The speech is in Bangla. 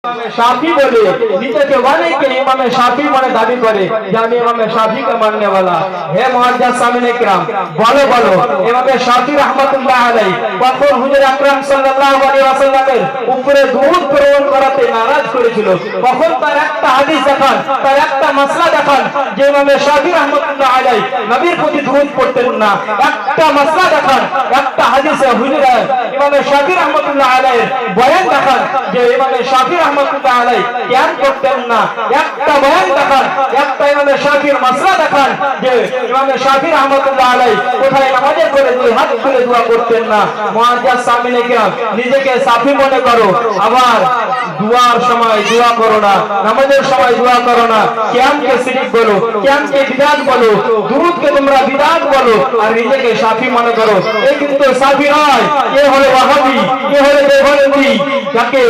शाफी बोले नीचे के वाले के इमाम शाफी माने दावी करे যে আমি ইমাম শাফি কে मानने वाला হে মুআজ্জাজ সামিনে کرام বলো বলো ইমাম শাফি রাহমাতুল্লাহ আলাইহি কখন হুজুর আকরাম সাল্লাল্লাহু আলাইহি ওয়াসাল্লামের উপরে দুরূদ প্রেরণ করাতে নারাজ করেছিল কখন তার একটা হাদিস দেখান তার একটা মাসলা দেখান যে ইমাম শাফি রাহমাতুল্লাহ আলাইহি নবীর প্রতি দুরূদ পড়তেন না একটা মাসলা দেখান একটা হাদিসে হুজুর ইমাম শাফি রাহমাতুল্লাহ আলাইহি বয়ান দেখান যে ইমাম শাফি রাহমাতুল্লাহ আলাইহি জ্ঞান করতেন না একটা বয়ান দেখান একটা ইমাম শাফির মাসলা দেখান যে ইমাম শাফি রাহমাতুল্লাহ আলাইহি কোথায় নামাজের পরে দুই হাত তুলে দোয়া করতেন না মুআজ্জাজ সামিনে কিরাম নিজেকে সাফি মনে করো আবার দুয়ার সময় দোয়া করো না নামাজের সময় দোয়া করো না কিয়ামকে শিরক বলো কিয়ামকে বিদআত বলো দুরূদকে তোমরা বিদআত বলো আর নিজেকে সাফি মনে করো এই কিন্তু সাফি নয় এ হলো ওয়াহাবি এ হলো দেওবন্দি যাকে